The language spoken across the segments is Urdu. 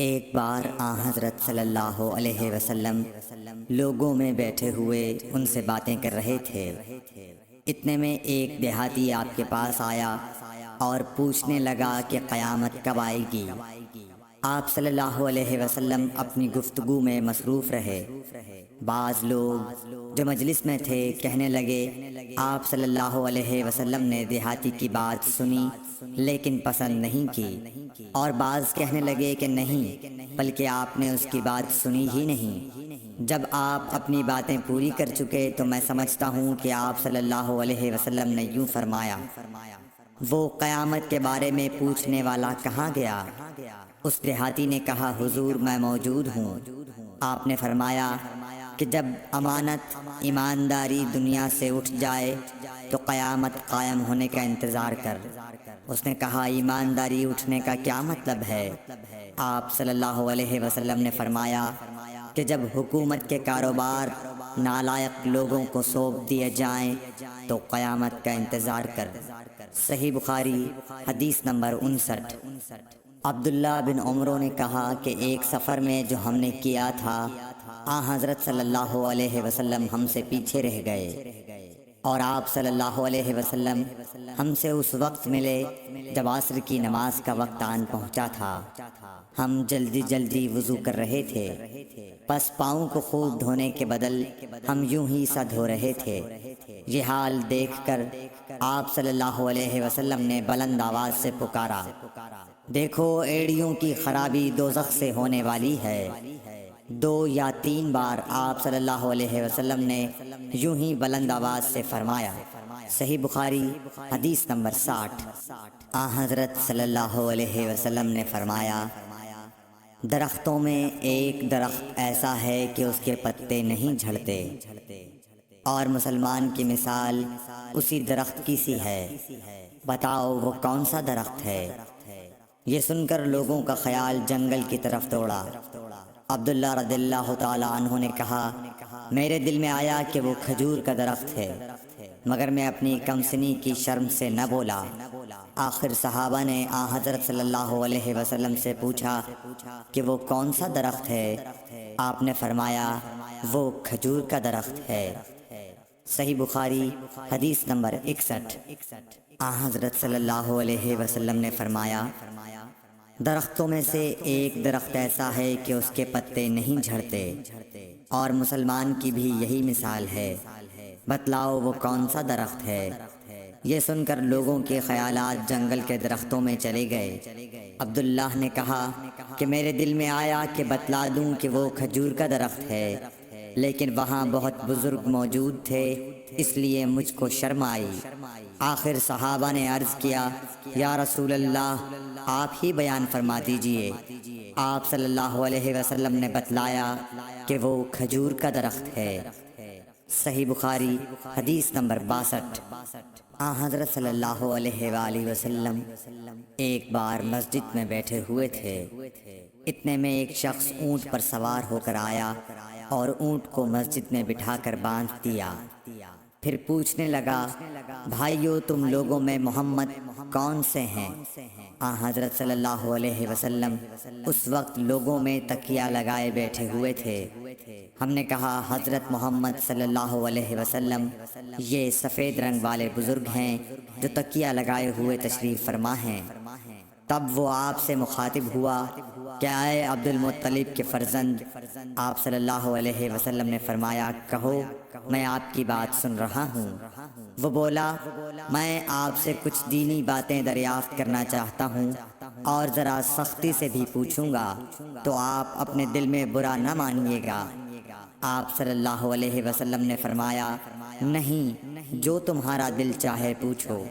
ایک بار حضرت صلی اللہ علیہ وسلم لوگوں میں بیٹھے ہوئے ان سے باتیں کر رہے تھے۔ اتنے میں ایک دیہاتی آپ کے پاس آیا اور پوچھنے لگا کہ قیامت کب آئے گی۔ آپ صلی اللہ علیہ وسلم اپنی گفتگو میں مصروف رہے۔ بعض لوگ جو مجلس میں تھے کہنے لگے، آپ صلی اللہ علیہ وسلم نے دیہاتی کی بات سنی لیکن پسند نہیں کی، اور بعض کہنے لگے کہ نہیں بلکہ آپ نے اس کی بات سنی ہی نہیں۔ جب آپ اپنی باتیں پوری کر چکے تو میں سمجھتا ہوں کہ آپ صلی اللہ علیہ وسلم نے یوں فرمایا، وہ قیامت کے بارے میں پوچھنے والا کہاں گیا؟ اس دیہاتی نے کہا، حضور میں موجود ہوں۔ آپ نے فرمایا کہ جب امانت ایمانداری دنیا سے اٹھ جائے تو قیامت قائم ہونے کا انتظار کر۔ اس نے کہا، ایمانداری اٹھنے کا کیا مطلب ہے؟ آپ صلی اللہ علیہ وسلم نے فرمایا کہ جب حکومت کے کاروبار نالائق لوگوں کو سونپ دیے جائیں تو قیامت کا انتظار کر۔ صحیح بخاری حدیث نمبر 59۔ عبداللہ بن عمرو نے کہا کہ ایک سفر میں جو ہم نے کیا تھا، حضرت صلی اللہ علیہ وسلم ہم سے پیچھے رہ گئے، اور آپ صلی اللہ علیہ وسلم ہم سے اس وقت ملے جب عصر کی نماز کا وقت آن پہنچا تھا۔ ہم جلدی جلدی وضو کر رہے تھے، پس پاؤں کو خوب دھونے کے بدل ہم یوں ہی سا دھو رہے تھے۔ یہ حال دیکھ کر آپ صلی اللہ علیہ وسلم نے بلند آواز سے پکارا، دیکھو ایڑیوں کی خرابی دوزخ سے ہونے والی ہے۔ 2 یا 3 بار آپ صلی اللہ علیہ وسلم نے یوں ہی بلند آواز سے فرمایا۔ صحیح بخاری حدیث نمبر 60۔ حضرت صلی اللہ علیہ وسلم نے فرمایا، درختوں میں ایک درخت ایسا ہے کہ اس کے پتے نہیں جھڑتے، اور مسلمان کی مثال اسی درخت کی سی ہے، بتاؤ وہ کون سا درخت ہے؟ یہ سن کر لوگوں کا خیال جنگل کی طرف دوڑا۔ عبداللہ رضی اللہ تعالی عنہ نے کہا، میرے دل میں آیا کہ وہ کھجور کا درخت ہے، مگر میں اپنی کمسنی کی شرم سے نہ بولا۔ آخر صحابہ نے حضرت صلی اللہ علیہ وسلم سے پوچھا کہ وہ کون سا درخت ہے؟ آپ نے فرمایا، وہ کھجور کا درخت ہے۔ صحیح بخاری حدیث نمبر 61۔ حضرت صلی اللہ علیہ وسلم نے فرمایا، درختوں میں سے ایک درخت ایسا ہے کہ اس کے پتے نہیں جھڑتے، اور مسلمان کی بھی یہی مثال ہے، بتلاؤ وہ کون سا درخت ہے؟ یہ سن کر لوگوں کے خیالات جنگل کے درختوں میں چلے گئے۔ عبداللہ نے کہا کہ میرے دل میں آیا کہ بتلا دوں کہ وہ کھجور کا درخت ہے، لیکن وہاں بہت بزرگ موجود تھے، اس لیے مجھ کو شرم آئی۔ آخر صحابہ نے عرض کیا، یا رسول اللہ آپ ہی بیان فرما دیجئے۔ آپ صلی اللہ علیہ وسلم نے بتلایا کہ وہ کھجور کا درخت ہے۔ صحیح بخاری حدیث نمبر 62۔ حضرت صلی اللہ علیہ وآلہ وسلم ایک بار مسجد میں بیٹھے ہوئے تھے۔ اتنے میں ایک شخص اونٹ پر سوار ہو کر آیا اور اونٹ کو مسجد میں بٹھا کر باندھ دیا۔ پھر پوچھنے لگا، بھائیو تم لوگوں میں محمد کون سے ہیں؟ حضرت صلی اللہ علیہ وسلم اس وقت لوگوں میں تکیہ لگائے بیٹھے ہوئے تھے۔ ہم نے کہا، حضرت محمد صلی اللہ علیہ وسلم یہ سفید رنگ والے بزرگ ہیں جو تکیہ لگائے ہوئے تشریف فرما ہیں۔ تب وہ آپ سے مخاطب ہوا کہ اے عبد المطلب کے فرزند۔ آپ صلی اللہ علیہ وسلم نے فرمایا، کہو میں آپ کی بات سن رہا ہوں۔ وہ بولا، میں آپ سے کچھ دینی باتیں دریافت کرنا چاہتا ہوں، اور ذرا سختی سے بھی پوچھوں گا تو آپ اپنے دل میں برا نہ مانیے گا۔ آپ صلی اللہ علیہ وسلم نے فرمایا، نہیں، جو تمہارا دل چاہے پوچھو۔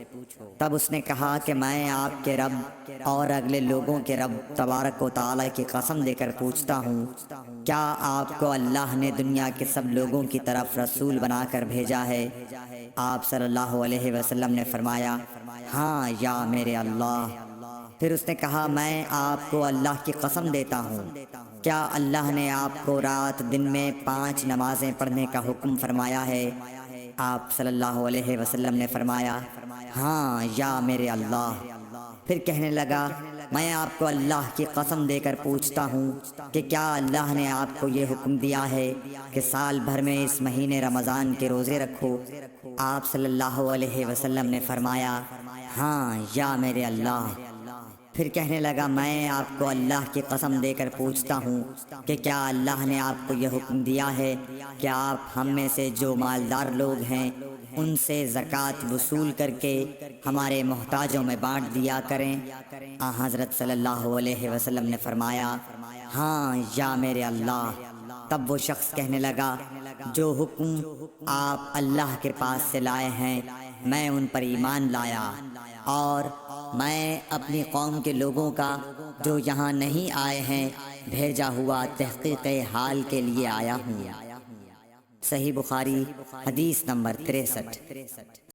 تب اس نے کہا کہ میں آپ کے رب اور اگلے لوگوں کے رب تبارک و تعالی کی قسم دے کر پوچھتا ہوں، کیا آپ کو اللہ نے دنیا کے سب لوگوں کی طرف رسول بنا کر بھیجا ہے؟ آپ صلی اللہ علیہ وسلم نے فرمایا، ہاں یا میرے اللہ۔ پھر اس نے کہا، میں آپ کو اللہ کی قسم دیتا ہوں، کیا اللہ نے آپ کو رات دن میں 5 نمازیں پڑھنے کا حکم فرمایا ہے؟ آپ صلی اللہ علیہ وسلم نے فرمایا، ہاں یا میرے اللہ۔ پھر کہنے لگا، میں آپ کو اللہ کی قسم دے کر پوچھتا ہوں کہ کیا اللہ نے آپ کو یہ حکم دیا ہے کہ سال بھر میں اس مہینے رمضان کے روزے رکھو؟ آپ صلی اللہ علیہ وسلم نے فرمایا ہاں یا میرے اللہ۔ پھر کہنے لگا میں آپ کو اللہ کی قسم دے کر پوچھتا ہوں کہ کیا اللہ نے آپ کو یہ حکم دیا ہے کہ آپ ہم میں سے جو مالدار لوگ ہیں ان سے زکوٰۃ وصول کر کے ہمارے محتاجوں میں بانٹ دیا کریں؟ حضرت صلی اللہ علیہ وسلم نے فرمایا ہاں یا میرے اللہ۔ تب وہ شخص کہنے لگا جو حکم آپ اللہ کے پاس سے لائے ہیں میں ان پر ایمان لایا، اور میں اپنی قوم کے لوگوں کا جو یہاں نہیں آئے ہیں بھیجا ہوا تحقیق حال کے لیے آیا ہوں۔ صحیح بخاری حدیث نمبر 63۔